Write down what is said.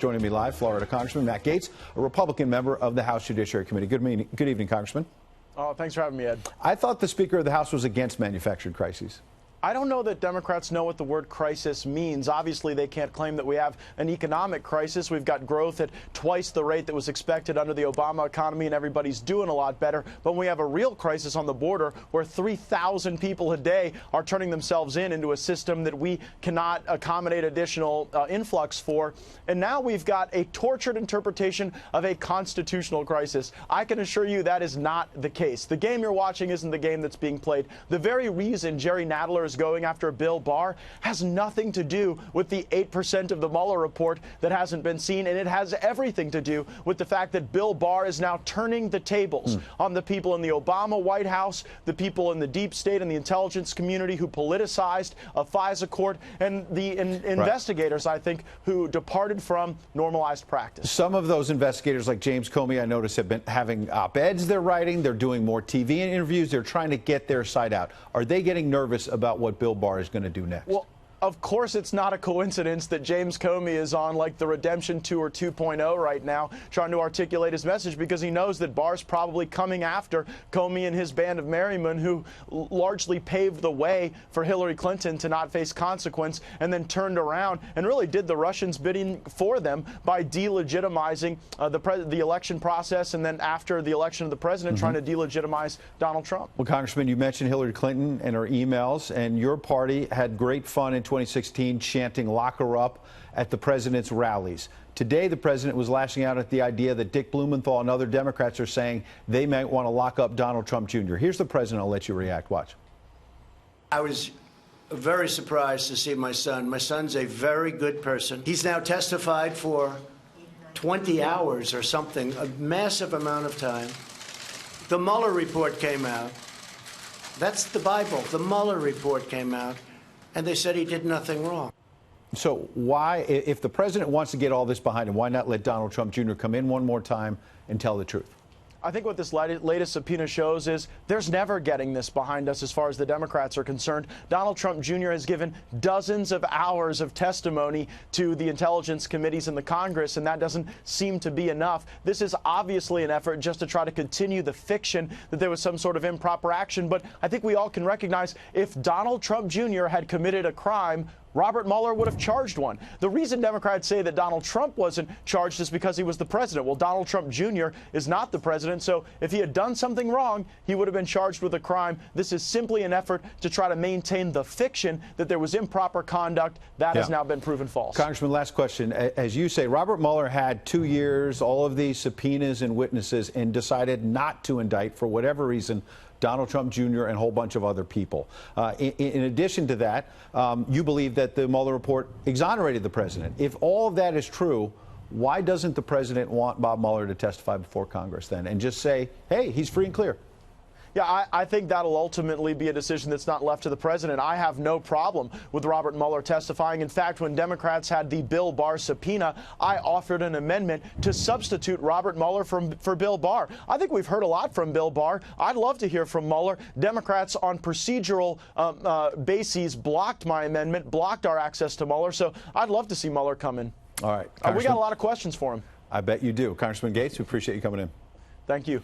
Joining me live, Florida Congressman Matt Gaetz, a Republican member of the House Judiciary Committee. Good evening, Congressman. Oh, thanks for having me, Ed. I thought the Speaker of the House was against manufactured crises. I don't know that Democrats know what the word crisis means. Obviously, they can't claim that we have an economic crisis. We've got growth at twice the rate that was expected under the Obama economy, and everybody's doing a lot better. But we have a real crisis on the border where 3,000 people a day are turning themselves into a system that we cannot accommodate additional influx for. And now we've got a tortured interpretation of a constitutional crisis. I can assure you that is not the case. The game you're watching isn't the game that's being played. The very reason Jerry Nadler is going after Bill Barr has nothing to do with the 8% of the Mueller report that hasn't been seen, and it has everything to do with the fact that Bill Barr is now turning the tables on the people in the Obama White House, the people in the deep state and the intelligence community who politicized a FISA court, and the investigators, I think, who departed from normalized practice. Some of those investigators, like James Comey, I noticed, have been having op-eds they're writing. They're doing more TV interviews. They're trying to get their side out. Are they getting nervous about what Bill Barr is going to do next? Well, of course, it's not a coincidence that James Comey is on like the Redemption Tour 2.0 right now, trying to articulate his message, because he knows that Barr's probably coming after Comey and his band of merrymen, who largely paved the way for Hillary Clinton to not face consequence, and then turned around and really did the Russians' bidding for them by delegitimizing the election process, and then after the election of the president, trying to delegitimize Donald Trump. Well, Congressman, you mentioned Hillary Clinton and her emails, and your party had great fun in 2016 chanting "lock her up" at the president's rallies. Today, the president was lashing out at the idea that Dick Blumenthal and other Democrats are saying they might want to lock up Donald Trump Jr. Here's the president. I'll let you react. Watch. I was very surprised to see my son. My son's a very good person. He's now testified for 20 hours or something, a massive amount of time. The Mueller report came out. That's the Bible. The Mueller report came out, and they said he did nothing wrong. So why, if the president wants to get all this behind him, why not let Donald Trump Jr. come in one more time and tell the truth? I think what this latest subpoena shows is there's never getting this behind us as far as the Democrats are concerned. Donald Trump Jr. has given dozens of hours of testimony to the intelligence committees in the Congress, and that doesn't seem to be enough. This is obviously an effort just to try to continue the fiction that there was some sort of improper action. But I think we all can recognize if Donald Trump Jr. had committed a crime, Robert Mueller would have charged one. The reason Democrats say that Donald Trump wasn't charged is because he was the president. Well, Donald Trump Jr. is not the president, so if he had done something wrong, he would have been charged with a crime. This is simply an effort to try to maintain the fiction that there was improper conduct. That has now been proven false. Congressman, last question. As you say, Robert Mueller had 2 years, all of these subpoenas and witnesses, and decided not to indict, for whatever reason, Donald Trump Jr. and a whole bunch of other people. In addition to that, you believe that the Mueller report exonerated the president. If all of that is true, why doesn't the president want Bob Mueller to testify before Congress then and just say, hey, he's free and clear? Yeah, I think that'll ultimately be a decision that's not left to the president. I have no problem with Robert Mueller testifying. In fact, when Democrats had the Bill Barr subpoena, I offered an amendment to substitute Robert Mueller for Bill Barr. I think we've heard a lot from Bill Barr. I'd love to hear from Mueller. Democrats on procedural bases blocked my amendment, blocked our access to Mueller. So I'd love to see Mueller come in. All right. We got a lot of questions for him. I bet you do. Congressman Gaetz, we appreciate you coming in. Thank you.